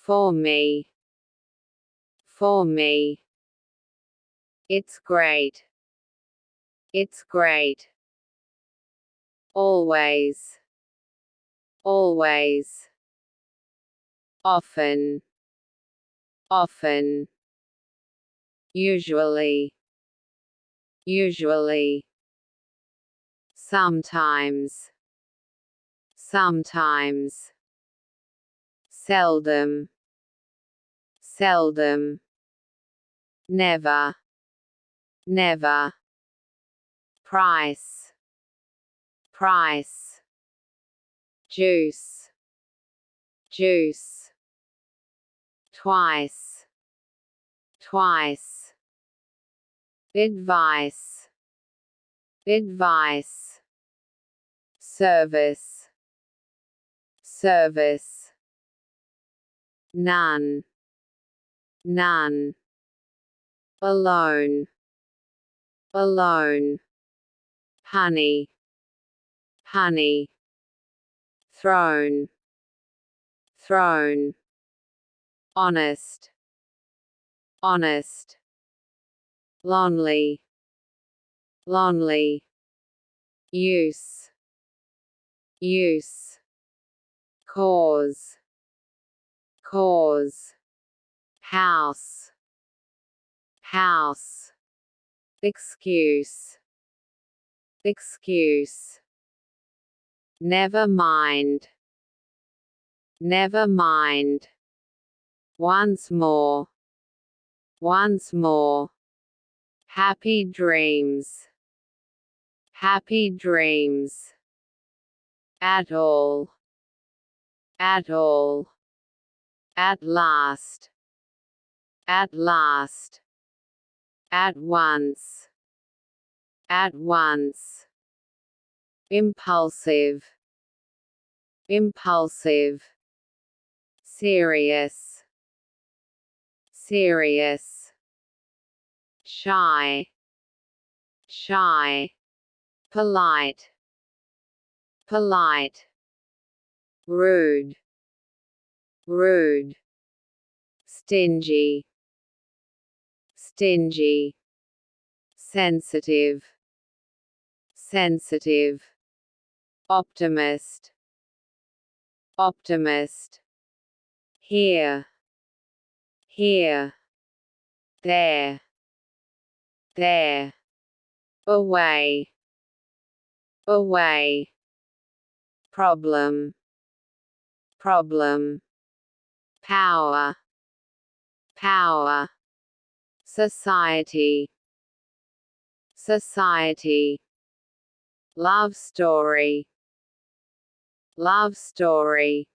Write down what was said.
For me. For me. It's great. It's great. Always. Always. Often. Often. Usually. Usually. Sometimes. Sometimes. Seldom. Seldom. Never. Never. Price. Price. Juice. Juice. Twice. Twice. Advice. Advice. Service. Service. None. None. Alone. Alone. Honey. Honey. Thrown. Thrown. Honest. Honest. Lonely. Lonely. Use. Use. Cause. Cause. House. House. Excuse. Excuse. Never mind. Never mind. Once more. Once more. Happy dreams. Happy dreams. At all. At all. At last. At last. At once. At once. Impulsive. Impulsive. Serious. Serious. Shy. Shy. Polite. Polite. Rude. Rude. Stingy. Stingy. Sensitive. Sensitive. Optimist. Optimist. Here. Here. There. There. Away. Away. Problem. Problem. Power. Power. Society. Society. Love story. Love story.